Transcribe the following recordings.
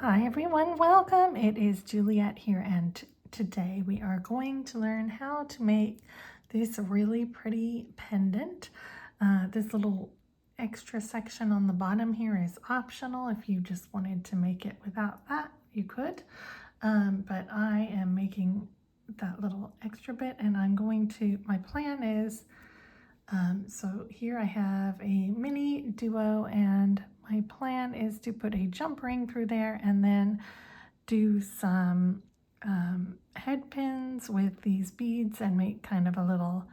Hi everyone, welcome. It is Juliet here, and today we are going to learn how to make this really pretty pendant. This little extra section on the bottom here is optional. If you just wanted to make it without that, you could. But I am making that little extra bit, and my plan is, so here I have a MiniDuo, and my plan is to put a jump ring through there and then do some head pins with these beads and make kind of a little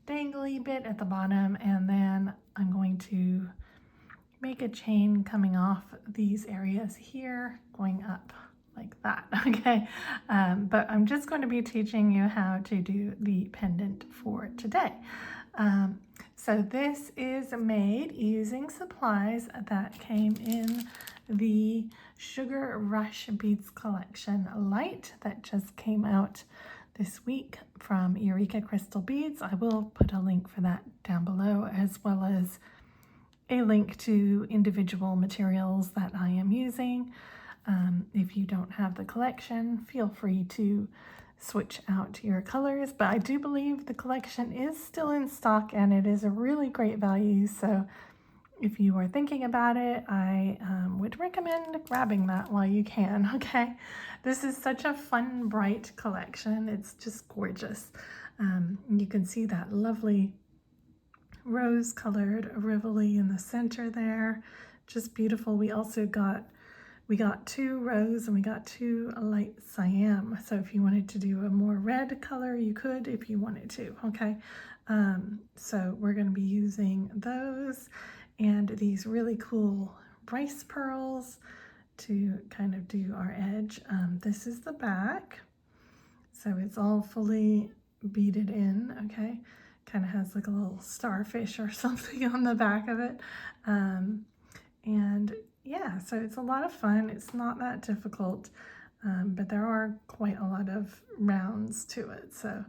dangly bit at the bottom, and then I'm going to make a chain coming off these areas here going up like that. Okay, but I'm just going to be teaching you how to do the pendant for today. So this is made using supplies that came in the Sugar Rush Beads collection Lite that just came out this week from Eureka Crystal Beads. I will put a link for that down below, as well as a link to individual materials that I am using. If you don't have the collection, feel free to switch out your colors, but I do believe the collection is still in stock and it is a really great value. So if you are thinking about it, I would recommend grabbing that while you can. Okay, this is such a fun, bright collection. It's just gorgeous. You can see that lovely rose colored Rivoli in the center there, just beautiful. We got two rose and we got two light cyan. So if you wanted to do a more red color, you could if you wanted to. Okay, so we're going to be using those and these really cool rice pearls to kind of do our edge. This is the back, so it's all fully beaded in. Okay, kind of has like a little starfish or something on the back of it, and yeah, so it's a lot of fun. It's not that difficult, but there are quite a lot of rounds to it, so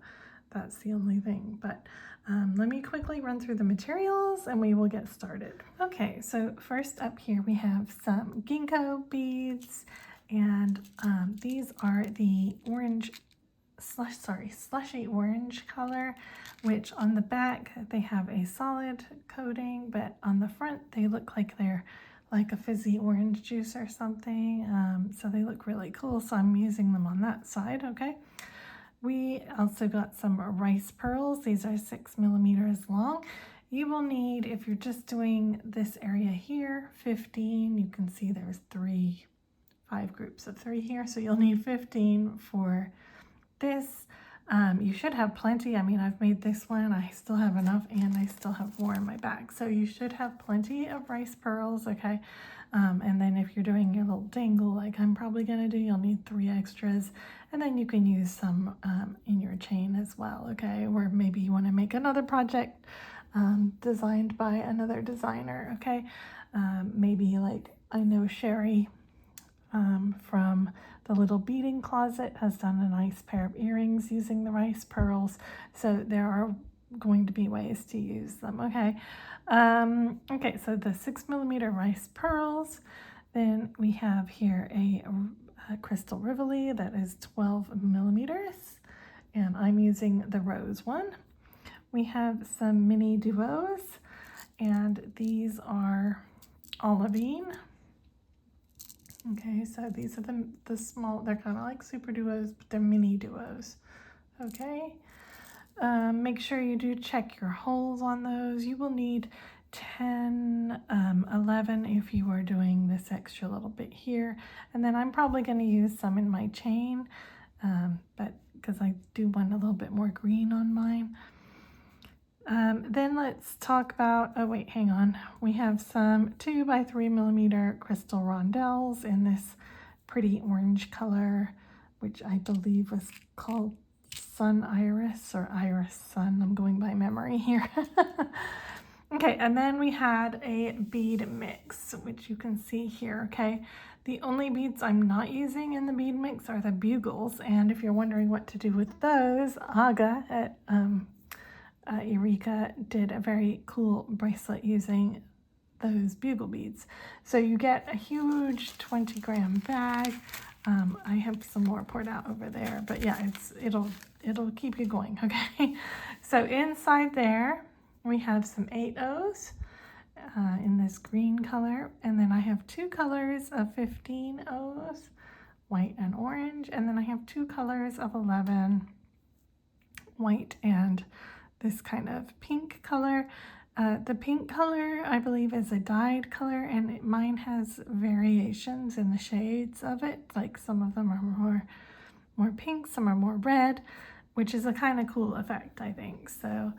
that's the only thing. But let me quickly run through the materials and we will get started. Okay, so first up here we have some Ginkgo beads, and these are the slushy orange color, which on the back they have a solid coating, but on the front they look like they're like a fizzy orange juice or something. So they look really cool, so I'm using them on that side. Okay, we also got some rice pearls. These are 6 millimeters long. You will need, if you're just doing this area here, 15. You can see there's 5 groups of 3 here, so you'll need 15 for this. You should have plenty. I mean, I've made this one, I still have enough, and I still have more in my bag, so you should have plenty of rice pearls. Okay, and then if you're doing your little dangle like I'm probably gonna do, you'll need 3 extras, and then you can use some in your chain as well. Okay, or maybe you want to make another project designed by another designer. Okay, maybe like I know Sherry from the little beading closet has done a nice pair of earrings using the rice pearls, so there are going to be ways to use them. Okay, okay, so the 6 millimeter rice pearls. Then we have here a crystal Rivoli that is 12 millimeters, and I'm using the rose one. We have some MiniDuos, and these are Olivine. Okay, so these are the small, they're kind of like super duos, but they're MiniDuos. Okay, make sure you do check your holes on those. You will need 10, 11 if you are doing this extra little bit here. And then I'm probably going to use some in my chain, but because I do want a little bit more green on mine. Then let's talk about, oh wait, hang on. We have some 2 by 3 millimeter crystal rondelles in this pretty orange color, which I believe was called Sun Iris or Iris Sun. I'm going by memory here. Okay, and then we had a bead mix, which you can see here. Okay, the only beads I'm not using in the bead mix are the bugles, and if you're wondering what to do with those, Aga at Eureka did a very cool bracelet using those bugle beads. So you get a huge 20-gram bag. I have some more poured out over there, but yeah, it'll keep you going, okay? So inside there, we have some 8 O's in this green color, and then I have 2 colors of 15 O's, white and orange, and then I have 2 colors of 11, white and this kind of pink color. The pink color, I believe, is a dyed color, and mine has variations in the shades of it. Like some of them are more pink, some are more red, which is a kind of cool effect, I think. So,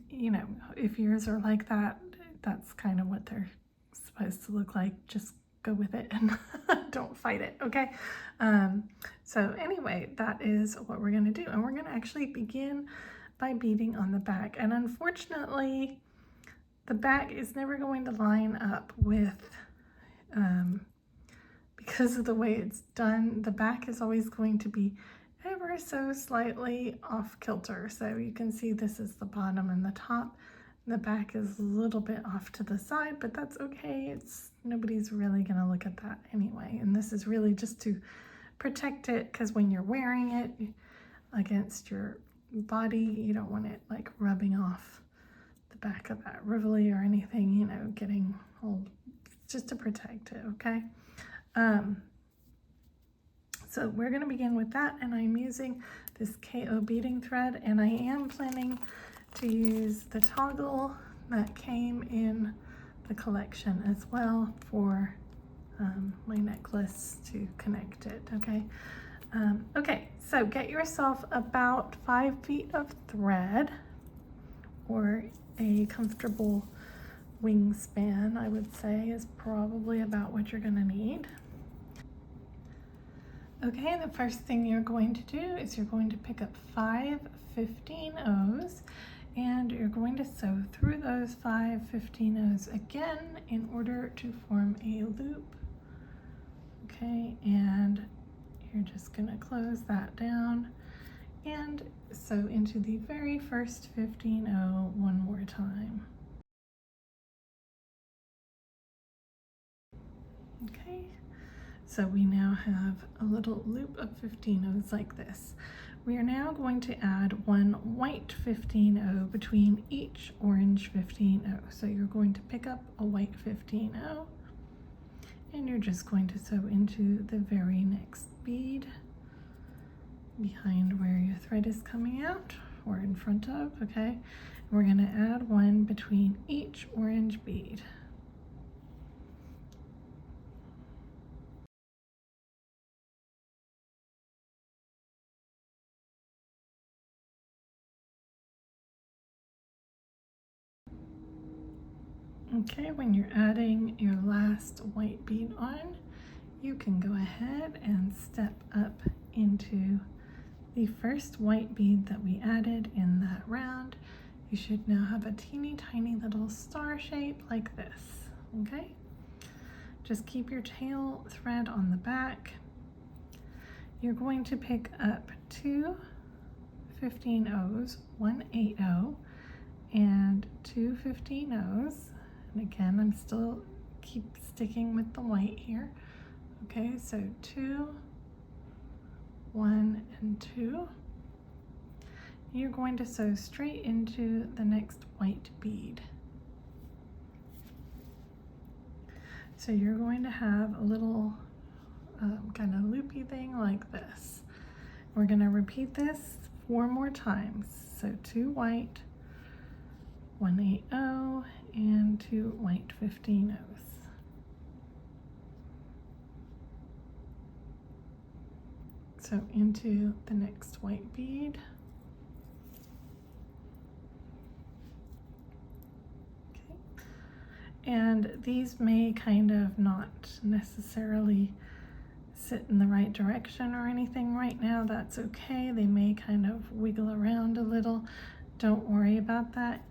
you know, if yours are like that, that's kind of what they're supposed to look like. Just go with it and don't fight it, okay? So anyway, that is what we're going to do. And we're going to actually begin by beading on the back. And unfortunately, the back is never going to line up with, because of the way it's done, the back is always going to be ever so slightly off kilter. So you can see this is the bottom and the top. The back is a little bit off to the side, but that's okay. Nobody's really gonna look at that anyway. And this is really just to protect it, because when you're wearing it against your body, you don't want it like rubbing off the back of that Rivoli or anything, you know, getting old, just to protect it, okay? So we're going to begin with that, and I'm using this KO beading thread, and I am planning to use the toggle that came in the collection as well for my necklace to connect it, okay? Okay, so get yourself about 5 feet of thread, or a comfortable wingspan, I would say, is probably about what you're going to need. Okay, the first thing you're going to do is you're going to pick up 5 15 O's, and you're going to sew through those 5 15 O's again in order to form a loop. Okay, and you're just going to close that down and sew into the very first 15 O one more time. Okay, so we now have a little loop of 15 O's like this. We are now going to add one white 15 O between each orange 15 O. So you're going to pick up a white 15 O, and you're just going to sew into the very next bead behind where your thread is coming out, or in front of, okay? We're going to add one between each orange bead. Okay, when you're adding your last white bead on, you can go ahead and step up into the first white bead that we added in that round. You should now have a teeny tiny little star shape like this, okay? Just keep your tail thread on the back. You're going to pick up 2 15 O's, 1 8O, and 2 15 O's. And again, I'm still keep sticking with the white here. Okay, so 2, 1, and 2. You're going to sew straight into the next white bead. So you're going to have a little kind of loopy thing like this. We're going to repeat this 4 more times. So 2 white, 1 8O, and 2 white 15 O's. So into the next white bead. Okay. And these may kind of not necessarily sit in the right direction or anything right now. That's okay. They may kind of wiggle around a little. Don't worry about that.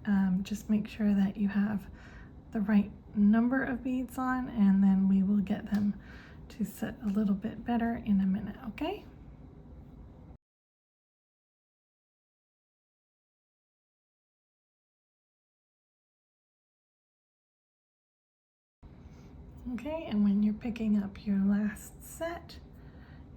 Just make sure that you have the right number of beads on, and then we will get them to sit a little bit better in a minute, okay? Okay, and when you're picking up your last set,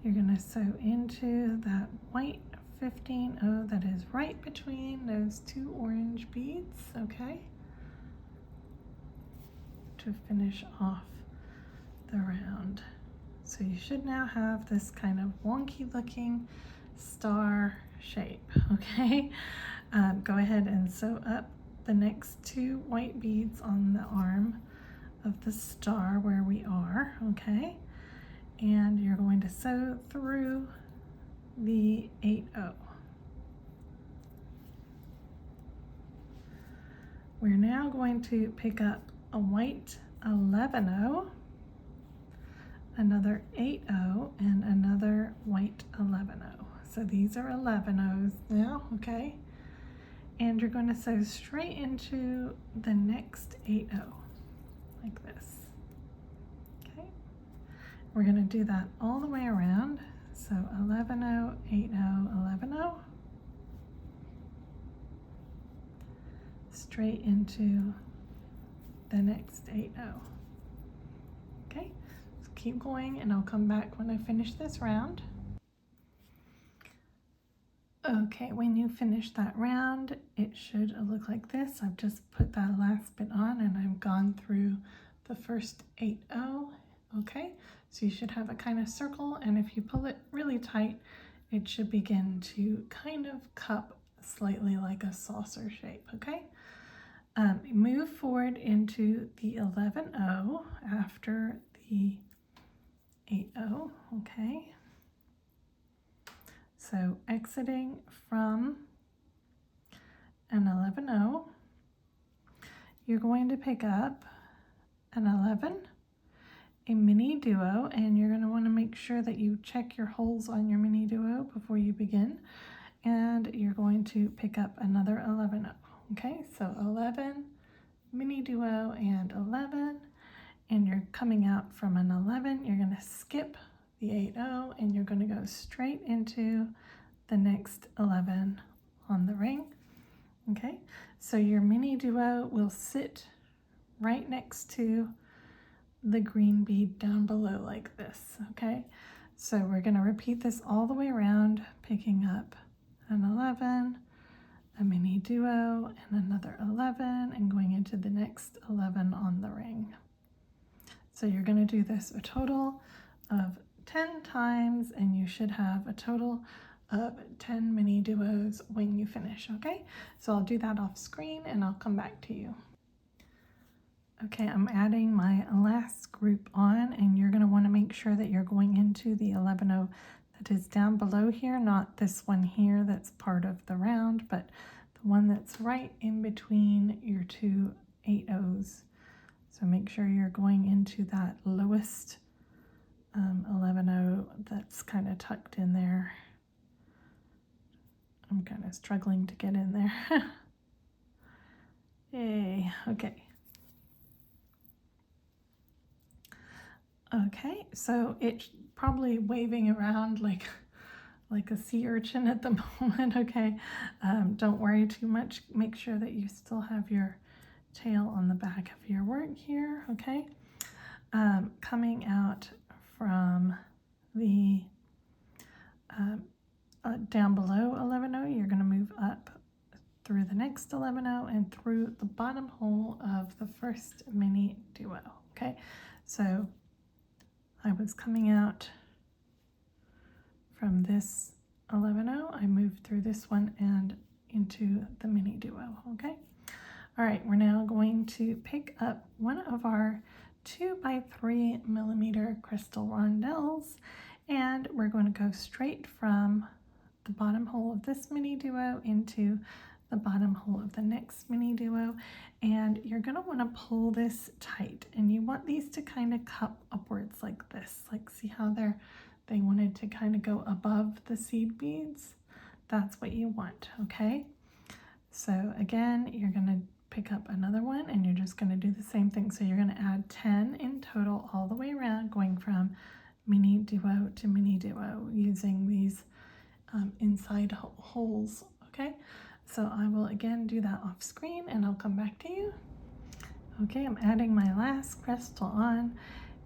you're going to sew into that white 15-0 that is right between those two orange beads, okay, to finish off the round. So you should now have this kind of wonky looking star shape, okay? Go ahead and sew up the next two white beads on the arm of the star where we are, okay? And you're going to sew through the 8-0. We're now going to pick up a white 11-0, another 8-0, and another white 11-0. So these are 11-0s now, okay? And you're going to sew straight into the next 8-0, like this. Okay? We're going to do that all the way around. So 11-0, 8-0, 11-0. Straight into the next 8-0. Okay, so keep going and I'll come back when I finish this round. Okay, when you finish that round, it should look like this. I've just put that last bit on and I've gone through the first 8-0. Okay, so you should have a kind of circle, and if you pull it really tight, it should begin to kind of cup slightly like a saucer shape, okay? Move forward into the 11-0 after the 8-0, okay? So exiting from an 11-0, you're going to pick up an 11, a MiniDuo, and you're going to want to make sure that you check your holes on your MiniDuo before you begin, and you're going to pick up another 11-0. Okay, so 11, MiniDuo, and 11, and you're coming out from an 11, you're going to skip the 8-0, and you're going to go straight into the next 11 on the ring. Okay, so your MiniDuo will sit right next to the green bead down below like this, okay? So we're going to repeat this all the way around, picking up an 11, a MiniDuo, and another 11, and going into the next 11 on the ring. So you're going to do this a total of 10 times, and you should have a total of 10 MiniDuos when you finish, okay? So I'll do that off screen and I'll come back to you. Okay, I'm adding my last group on, and you're going to want to make sure that you're going into the 11-0 that is down below here, not this one here that's part of the round, but the one that's right in between your two 8-0s. So make sure you're going into that lowest 11-0 that's kind of tucked in there. I'm kind of struggling to get in there. Yay, okay. Okay, so it's probably waving around like a sea urchin at the moment, okay? Don't worry too much. Make sure that you still have your tail on the back of your work here, okay? Coming out from the down below 11-0, you're going to move up through the next 11-0 and through the bottom hole of the first MiniDuo, okay? So I was coming out from this 11-0, I moved through this one and into the MiniDuo, okay? All right, we're now going to pick up one of our 2x3 millimeter crystal rondelles, and we're going to go straight from the bottom hole of this MiniDuo into the bottom hole of the next MiniDuo, and you're going to want to pull this tight, and you want these to kind of cup upwards like this. Like, see how they wanted to kind of go above the seed beads? That's what you want, okay? So again, you're going to pick up another one, and you're just going to do the same thing. So you're going to add 10 in total all the way around, going from MiniDuo to MiniDuo using these inside holes, okay? So I will again do that off screen and I'll come back to you. Okay, I'm adding my last crystal on,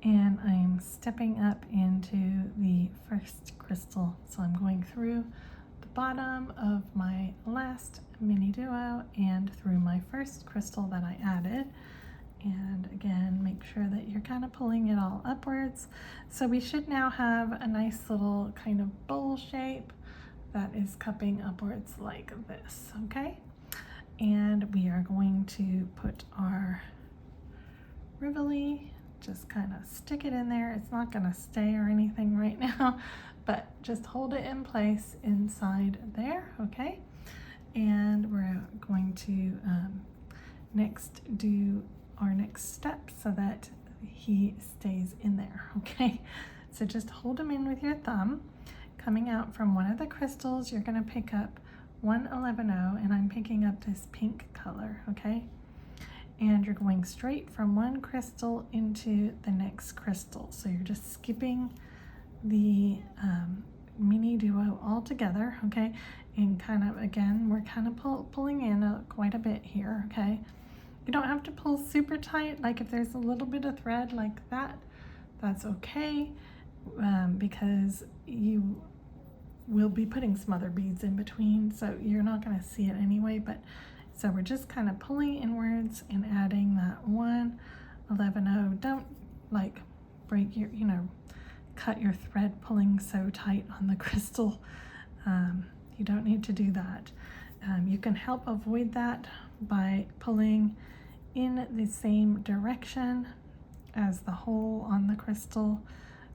and I'm stepping up into the first crystal. So I'm going through the bottom of my last MiniDuo and through my first crystal that I added. And again, make sure that you're kind of pulling it all upwards. So we should now have a nice little kind of bowl shape that is cupping upwards like this, okay? And we are going to put our Rivoli, just kind of stick it in there. It's not gonna stay or anything right now, but just hold it in place inside there, okay? And we're going to next do our next step so that he stays in there, okay? So just hold him in with your thumb. Coming out from one of the crystals, you're gonna pick up 111, and I'm picking up this pink color, okay? And you're going straight from one crystal into the next crystal. So you're just skipping the MiniDuo all together, okay? And kind of, again, we're kind of pulling in quite a bit here, okay? You don't have to pull super tight. Like if there's a little bit of thread like that, that's okay, because you will be putting some other beads in between, so you're not going to see it anyway. But so we're just kind of pulling inwards and adding that 111. Don't like break your, cut your thread pulling so tight on the crystal. You don't need to do that. You can help avoid that by pulling in the same direction as the hole on the crystal.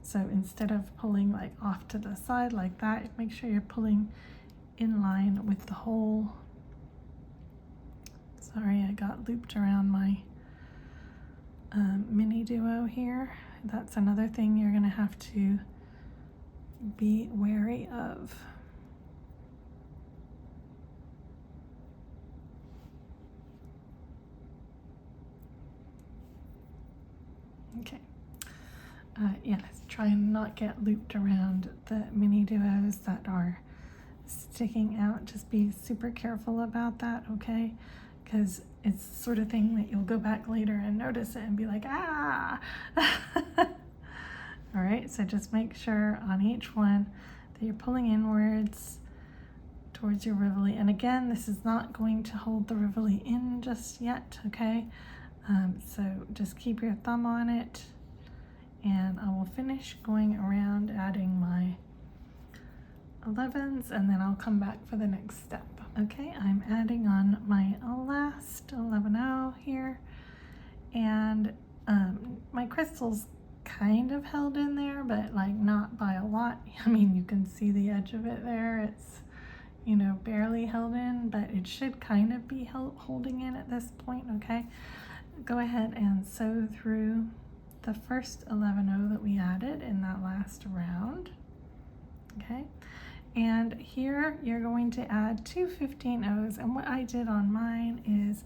So instead of pulling like off to the side like that, make sure you're pulling in line with the hole. Sorry, I got looped around my MiniDuo here. That's another thing you're gonna have to be wary of. Okay. Yes, try and not get looped around the MiniDuos that are sticking out. Just be super careful about that, okay? Because it's the sort of thing that you'll go back later and notice it and be like, ah! All right, so just make sure on each one that you're pulling inwards towards your Rivoli. And again, this is not going to hold the Rivoli in just yet, okay? So just keep your thumb on it, and I will finish going around adding my 11s, and then I'll come back for the next step. Okay, I'm adding on my last 11 here, and my crystal's kind of held in there, but like not by a lot. I mean, you can see the edge of it there. It's, barely held in, but it should kind of be holding in at this point, okay? Go ahead and sew through the first 11 that we added in that last round, okay? And here you're going to add 2 15-0s, and what I did on mine is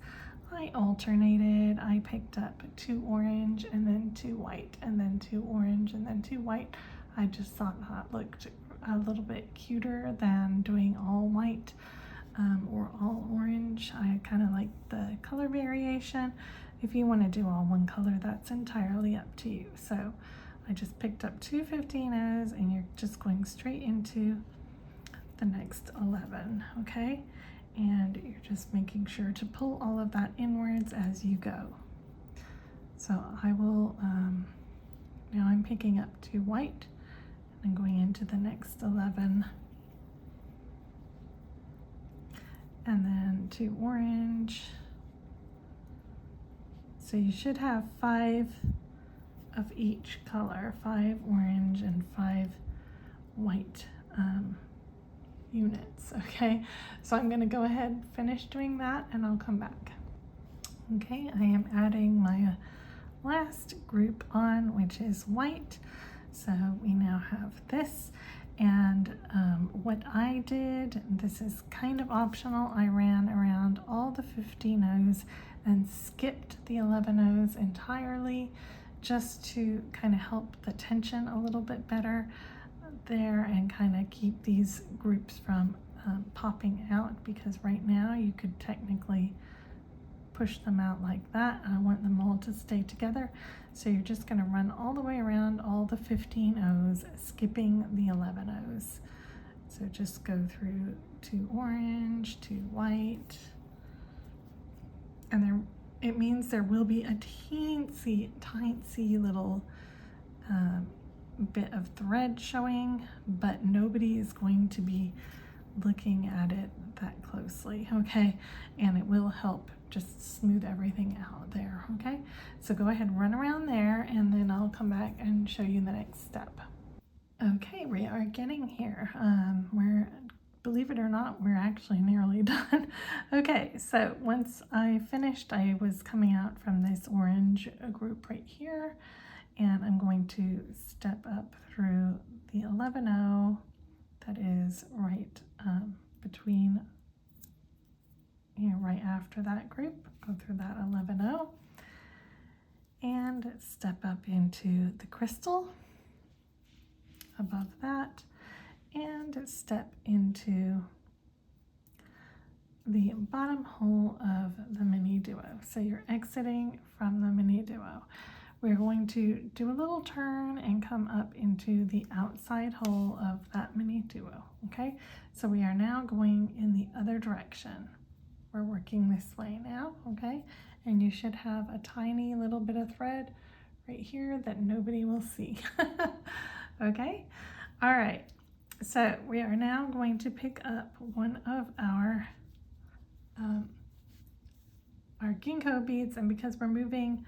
I alternated. I picked up 2 orange and then 2 white and then 2 orange and then 2 white. I just thought that looked a little bit cuter than doing all white or all orange. I kind of like the color variation. If you want to do all one color, that's entirely up to you. So I just picked up 2 15-0s, and you're just going straight into the next 11, okay? And you're just making sure to pull all of that inwards as you go. So I will, now I'm picking up 2 white and going into the next 11. And then 2 orange. So you should have 5 of each color, 5 orange and 5 white units, okay? So I'm gonna go ahead and finish doing that, and I'll come back. Okay, I am adding my last group on, which is white. So we now have this, and what I did, this is kind of optional, I ran around all the 15-0s and skipped the 11-0s entirely, just to kind of help the tension a little bit better there and kind of keep these groups from popping out, because right now you could technically push them out like that. I want them all to stay together. So you're just going to run all the way around all the 15 O's, skipping the 11 O's. So just go through to orange, to white, and there, it means there will be a teensy little bit of thread showing, but nobody is going to be looking at it that closely, okay? And it will help just smooth everything out there, okay? So go ahead and run around there, and then I'll come back and show you the next step. Okay, we are getting here. Believe it or not, we're actually nearly done. Okay, so once I finished, I was coming out from this orange group right here, and I'm going to step up through the 11O that is right between, right after that group. Go through that 11O and step up into the crystal above that, and step into the bottom hole of the MiniDuo. So you're exiting from the MiniDuo. We're going to do a little turn and come up into the outside hole of that MiniDuo, okay? So we are now going in the other direction. We're working this way now, okay? And you should have a tiny little bit of thread right here that nobody will see. Okay, all right, so we are now going to pick up one of our Ginkgo beads, and because we're moving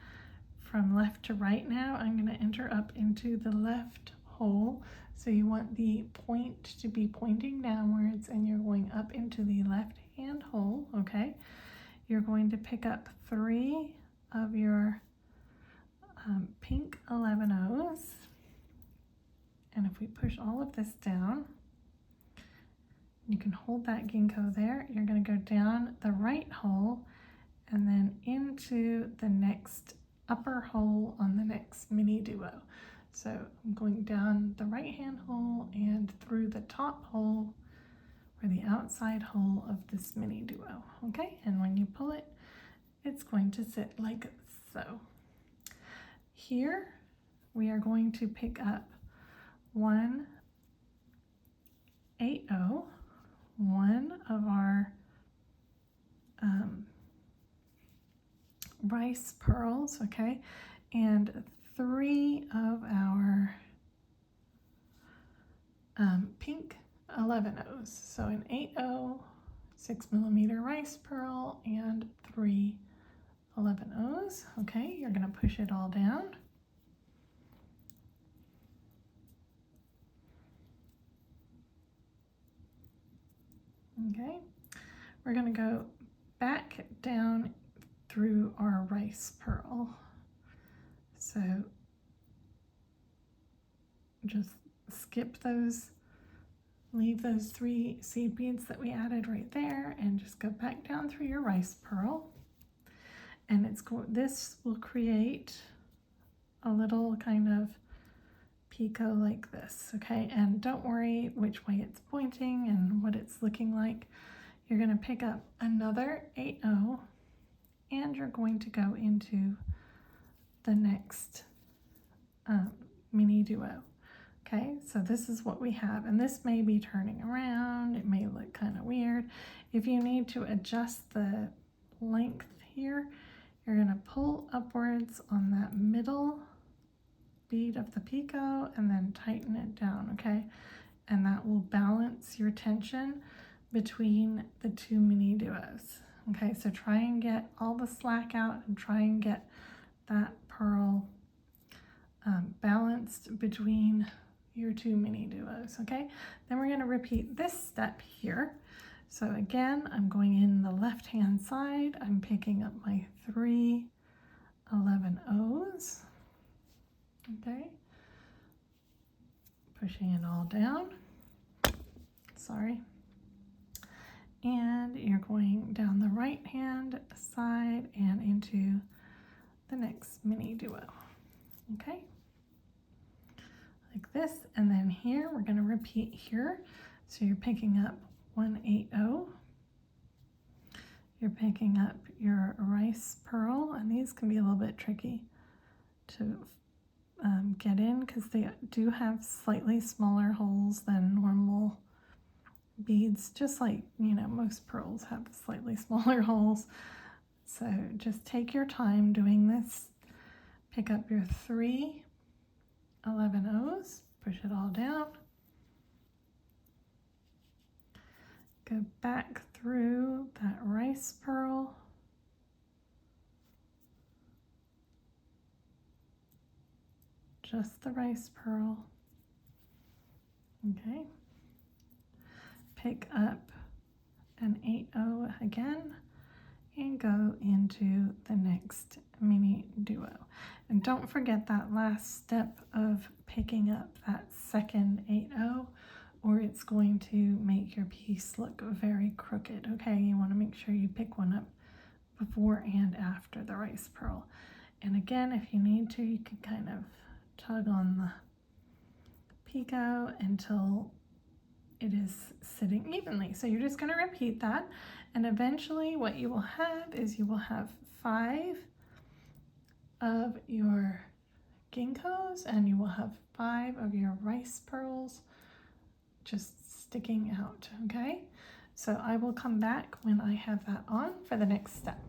from left to right now, I'm going to enter up into the left hole. So you want the point to be pointing downwards, and you're going up into the left hand hole, okay? You're going to pick up 3 of your pink 11 O's. And if we push all of this down, you can hold that ginkgo there. You're going to go down the right hole and then into the next upper hole on the next MiniDuo. So I'm going down the right hand hole and through the top hole or the outside hole of this MiniDuo. Okay, and when you pull it, it's going to sit like so. Here we are going to pick up 1 8O, one of our rice pearls, okay, and 3 of our pink 11 O's. So an 8O, 6mm rice pearl, and 3 11 O's. Okay, you're going to push it all down. Okay, we're going to go back down through our rice pearl. So just skip those, leave those 3 seed beads that we added right there, and just go back down through your rice pearl. And this will create a little kind of picot like this, okay? And don't worry which way it's pointing and what it's looking like. You're going to pick up another 8O, and you're going to go into the next MiniDuo. Okay, so this is what we have, and this may be turning around. It may look kind of weird. If you need to adjust the length here, you're going to pull upwards on that middle bead of the picot and then tighten it down, okay? And that will balance your tension between the 2 MiniDuos. Okay, so try and get all the slack out and try and get that pearl balanced between your 2 MiniDuos, okay? Then we're going to repeat this step here. So again, I'm going in the left hand side. I'm picking up my 3 11 O's, okay? Pushing it all down. Sorry. And you're going down the right hand side and into the next MiniDuo, okay? Like this, and then here we're going to repeat here. So you're picking up 1 8O. you're picking up your rice pearl, and these can be a little bit tricky to get in because they do have slightly smaller holes than normal beads, just like, you know, most pearls have slightly smaller holes. So just take your time doing this. Pick up your 3 11-ohs, push it all down, go back through that rice pearl, just the rice pearl, okay, pick up an 8-0 again and go into the next MiniDuo. And don't forget that last step of picking up that second 8-0, or it's going to make your piece look very crooked, okay? You want to make sure you pick one up before and after the rice pearl. And again, if you need to, you can kind of tug on the picot until it is sitting evenly. So you're just going to repeat that, and eventually what you will have is you will have 5 of your Ginkgos, and you will have 5 of your rice pearls just sticking out, okay? So I will come back when I have that on for the next step.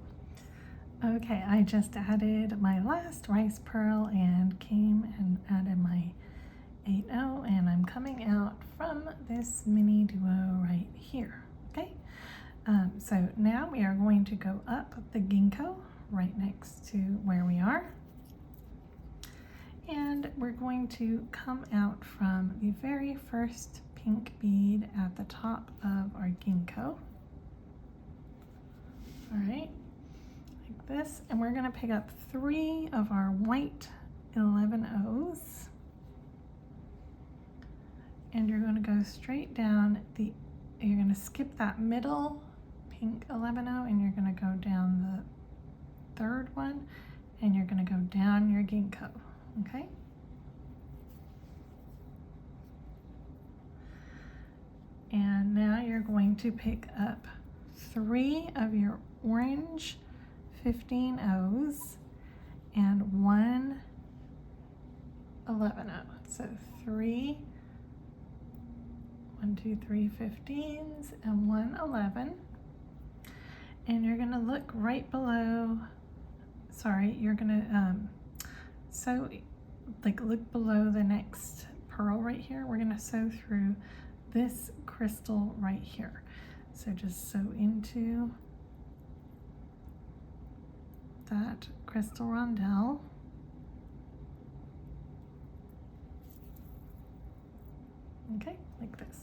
Okay, I just added my last rice pearl and came and added my 8-0, and I'm coming out from this MiniDuo right here, okay? So now we are going to go up the Ginkgo right next to where we are, and we're going to come out from the very first pink bead at the top of our Ginkgo. All right, like this, and we're going to pick up 3 of our white 11-ohs, and you're going to go straight down you're going to skip that middle pink 11-oh, and you're going to go down the 3rd one, and you're going to go down your Ginkgo, okay? And now you're going to pick up 3 of your orange 15-ohs and 1 11-oh. So 3 1, 2, 3 15s and 1 11. And you're going to look right below, sorry, you're going to sew, like look below the next pearl right here. We're going to sew through this crystal right here. So just sew into that crystal rondelle. Okay, like this.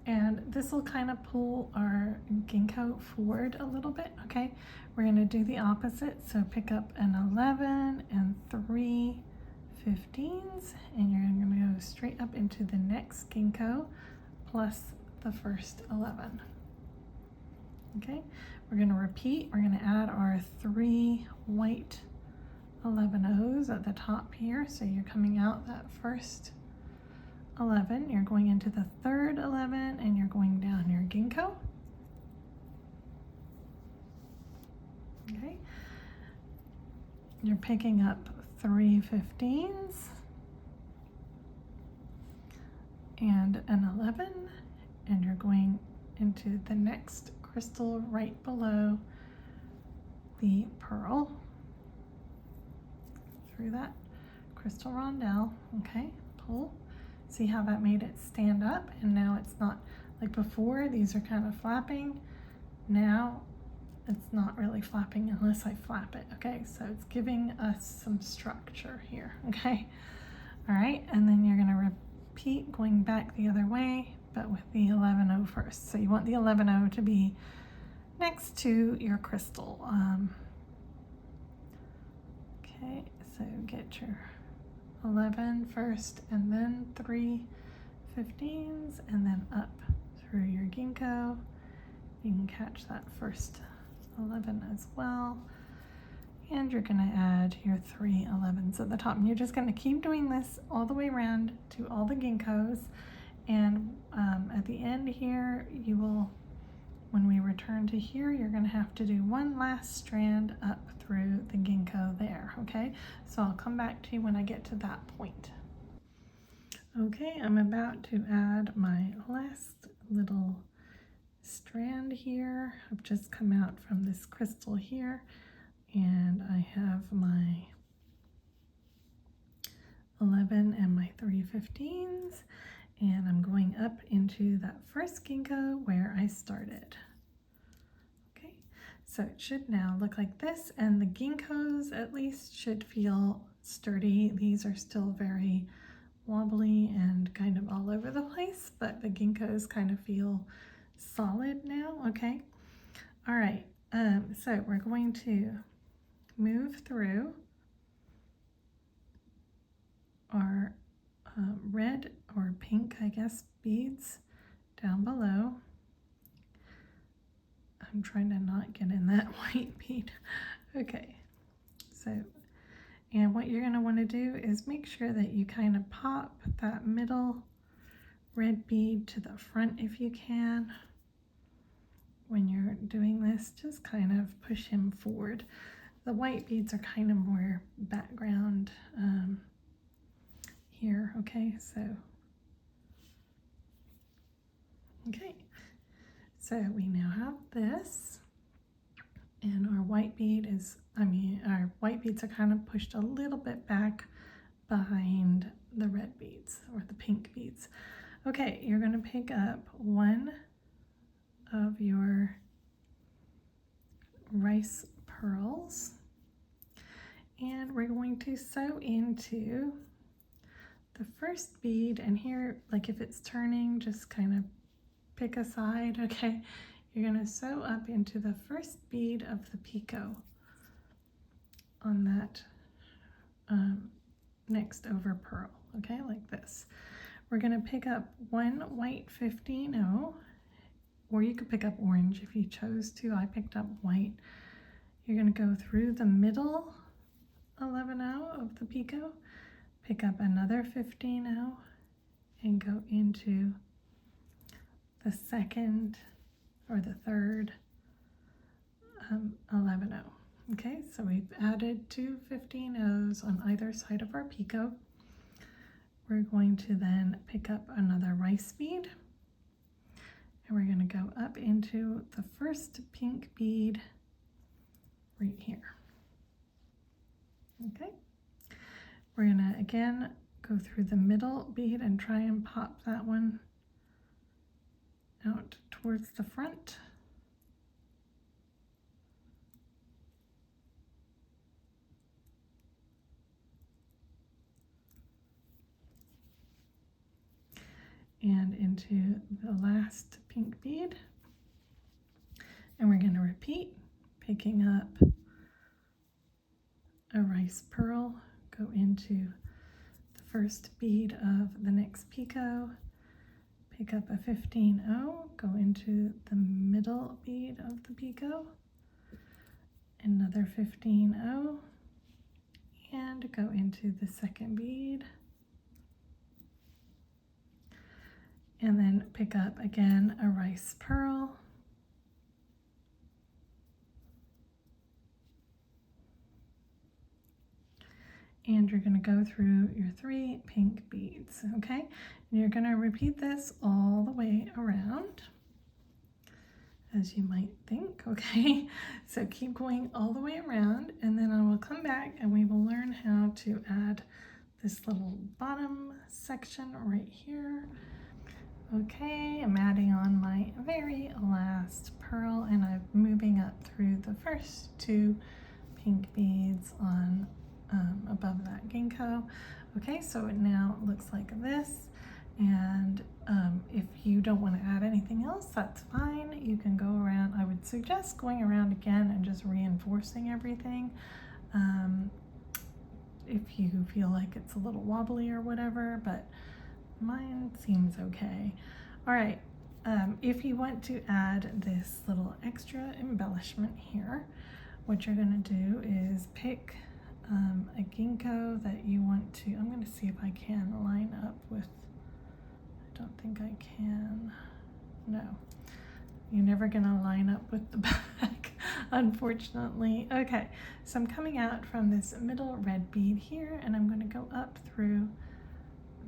And this will kind of pull our Ginkgo forward a little bit, okay? We're gonna do the opposite, so pick up an 11 and 3 15s, and you're gonna go straight up into the next Ginkgo plus the first 11. Okay, we're gonna repeat, we're gonna add our 3 white 11-ohs at the top here, so you're coming out that first 11, you're going into the 3rd 11, and you're going down your Ginkgo. Okay, you're picking up 3 15s and an 11, and you're going into the next crystal right below the pearl through that crystal rondelle. Okay, pull. See how that made it stand up, and now it's not like before, these are kind of flapping. Now it's not really flapping unless I flap it, okay? So it's giving us some structure here, okay? All right, and then you're gonna repeat going back the other way, but with the 11-oh first. So you want the 11-oh to be next to your crystal. Okay, so get your 11 first, and then 3 15s, and then up through your Ginkgo. You can catch that first 11 as well, and you're going to add your 3 11s at the top, and you're just going to keep doing this all the way around to all the Ginkgos. And at the end here, you will, when we return to here, you're going to have to do one last strand up through the ginkgo there, okay? So I'll come back to you when I get to that point. Okay, I'm about to add my last little strand here. I've just come out from this crystal here, and I have my 11 and my 3/15s, and I'm going up into that first ginkgo where I started. Okay, so it should now look like this, and the ginkgos at least should feel sturdy. These are still very wobbly and kind of all over the place, but the ginkgos kind of feel solid now. Okay, all right, so we're going to move through our red or pink, I guess, beads down below. I'm trying to not get in that white bead. Okay, so, and what you're going to want to do is make sure that you kind of pop that middle red bead to the front if you can. When you're doing this, just kind of push him forward. The white beads are kind of more background here, okay, so okay, so we now have this, and our white bead is, our white beads are kind of pushed a little bit back behind the red beads or the pink beads. Okay, you're going to pick up one of your rice pearls, and we're going to sew into the first bead, and here, like if it's turning, just kind of pick a side, okay? You're going to sew up into the first bead of the picot on that next over pearl, okay, like this. We're going to pick up one white 15-0, or you could pick up orange if you chose to. I picked up white. You're going to go through the middle 11-0 of the picot, pick up another 15-0, and go into the second or the third 11-0. Okay, so we've added two 15-0s on either side of our picot. We're going to then pick up another rice bead, and we're going to go up into the first pink bead right here. Okay, we're going to again go through the middle bead and try and pop that one out towards the front. And into the last pink bead. And we're going to repeat, picking up a rice pearl, go into the first bead of the next picot, pick up a 15-0, go into the middle bead of the picot, another 15-0, and go into the second bead, and then pick up again a rice pearl, and you're going to go through your 3 pink beads, okay? And you're going to repeat this all the way around, as you might think, okay? So keep going all the way around, and then I will come back and we will learn how to add this little bottom section right here. Okay, I'm adding on my very last pearl, and I'm moving up through the first 2 pink beads on above that ginkgo. Okay, so it now looks like this, and if you don't want to add anything else, that's fine. You can go around. I would suggest going around again and just reinforcing everything if you feel like it's a little wobbly or whatever, but mine seems okay. All right, if you want to add this little extra embellishment here, what you're going to do is pick a ginkgo that you want to, I'm going to see if I can line up with, I don't think I can, no. You're never gonna line up with the back, unfortunately. Okay, so I'm coming out from this middle red bead here, and I'm gonna go up through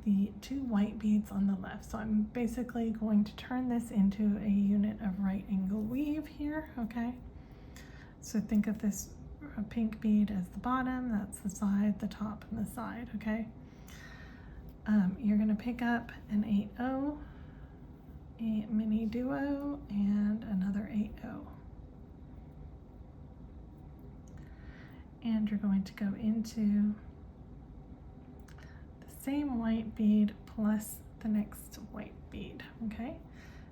the 2 white beads on the left. So I'm basically going to turn this into a unit of right angle weave here, okay? So think of this pink bead as the bottom, that's the side, the top, and the side, okay? You're gonna pick up an 8/0, a MiniDuo, and another 8/0. And you're going to go into the same white bead plus the next white bead, okay?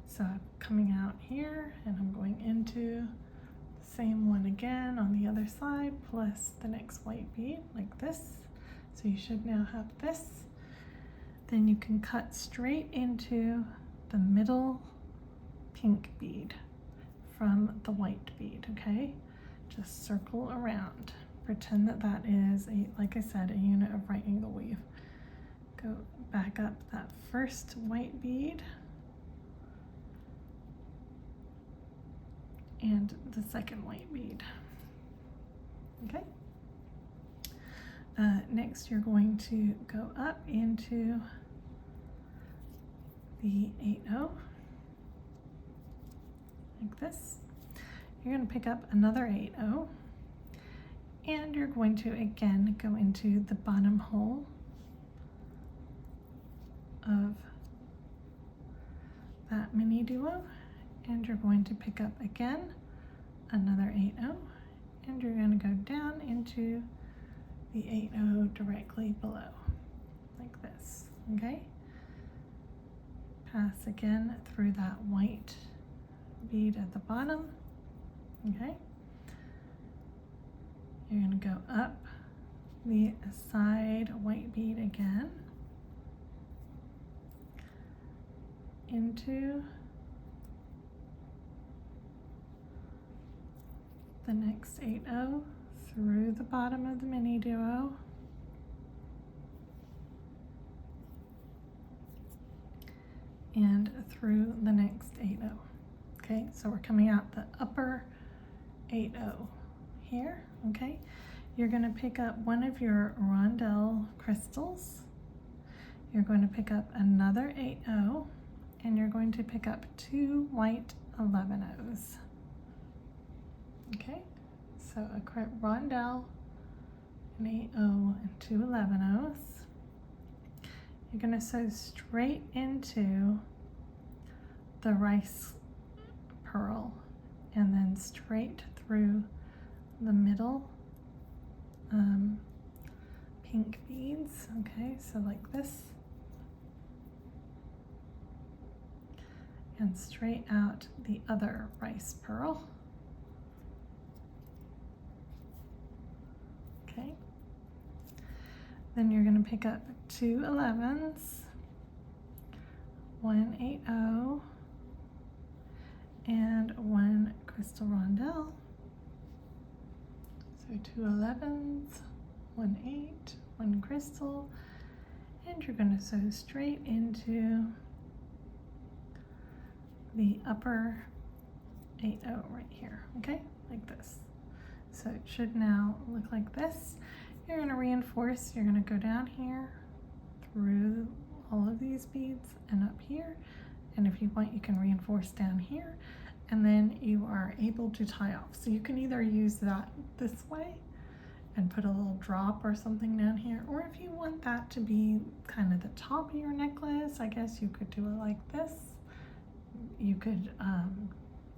So I'm coming out here and I'm going into the same one again on the other side plus the next white bead like this. So you should now have this. Then you can cut straight into the middle pink bead from the white bead, okay? Just circle around. Pretend that that is, like I said, a unit of right angle weave. Go back up that first white bead and the second white bead, okay? Next, you're going to go up into the 8/0 like this. You're going to pick up another 8/0 and you're going to again go into the bottom hole of that MiniDuo, and you're going to pick up again another 8/0 and you're going to go down into the 8/0 directly below like this, okay? Pass again through that white bead at the bottom, okay? You're going to go up the side white bead again into the next 8/0 through the bottom of the MiniDuo, and through the next 8/0. Okay, so we're coming out the upper 8/0 here, okay? You're going to pick up one of your Rondelle crystals. You're going to pick up another 8/0, and you're going to pick up 2 white 11/0s. Okay, so a Rondelle, an 8/0, and 2 11/0s. You're going to sew straight into the rice pearl and then straight through the middle pink beads, okay, so like this, and straight out the other rice pearl, okay. Then you're going to pick up 2 11s, 1 8/0, and 1 crystal rondelle. So 2 11s, 1 8, 1 crystal, and you're going to sew straight into the upper 8/0 right here, okay, like this. So it should now look like this. You're going to reinforce, you're going to go down here through all of these beads and up here, and if you want you can reinforce down here, and then you are able to tie off. So you can either use that this way and put a little drop or something down here, or if you want that to be kind of the top of your necklace, I guess you could do it like this. You could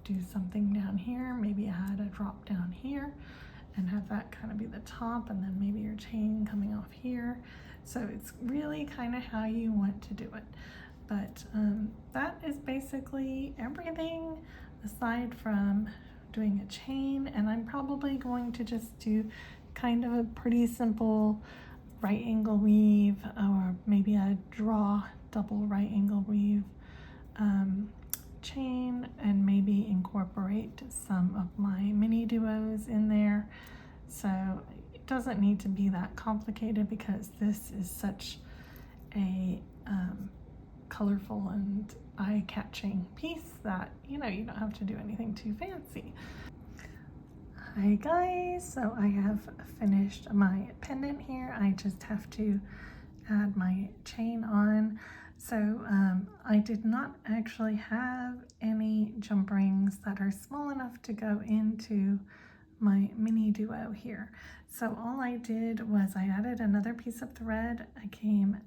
do something down here, maybe add a drop down here and have that kind of be the top, and then maybe your chain coming off here. So it's really kind of how you want to do it. But that is basically everything aside from doing a chain, and I'm probably going to just do kind of a pretty simple right angle weave, or maybe a draw double right angle weave chain, and maybe incorporate some of my MiniDuos in there. So it doesn't need to be that complicated because this is such a colorful and eye-catching piece that, you know, you don't have to do anything too fancy. Hi guys, so I have finished my pendant here. I just have to add my chain on. So I did not actually have any jump rings that are small enough to go into my MiniDuo here. So all I did was I added another piece of thread. I came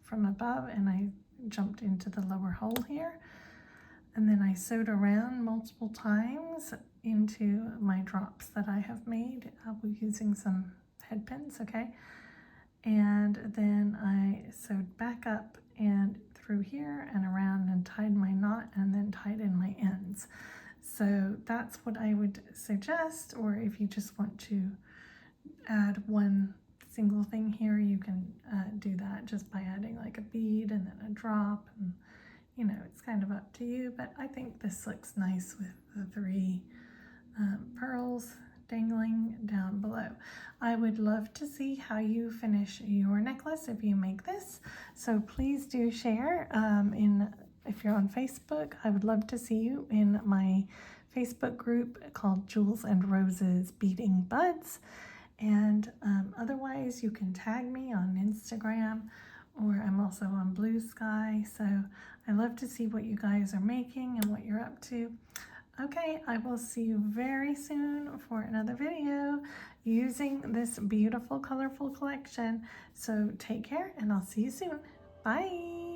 from above and I jumped into the lower hole here. And then I sewed around multiple times into my drops that I have made. I'll be using some head pins, okay? And then I sewed back up and through here and around and tied my knot and then tied in my ends. So that's what I would suggest, or if you just want to add one single thing here, you can do that just by adding like a bead and then a drop, and you know, it's kind of up to you, but I think this looks nice with the 3 pearls dangling down below. I would love to see how you finish your necklace if you make this, so please do share. If you're on Facebook, I would love to see you in my Facebook group called Jewels and Roses Beading Buds, and otherwise you can tag me on Instagram, or I'm also on Blue Sky, so I love to see what you guys are making and what you're up to. Okay, I will see you very soon for another video using this beautiful, colorful collection. So take care and I'll see you soon. Bye.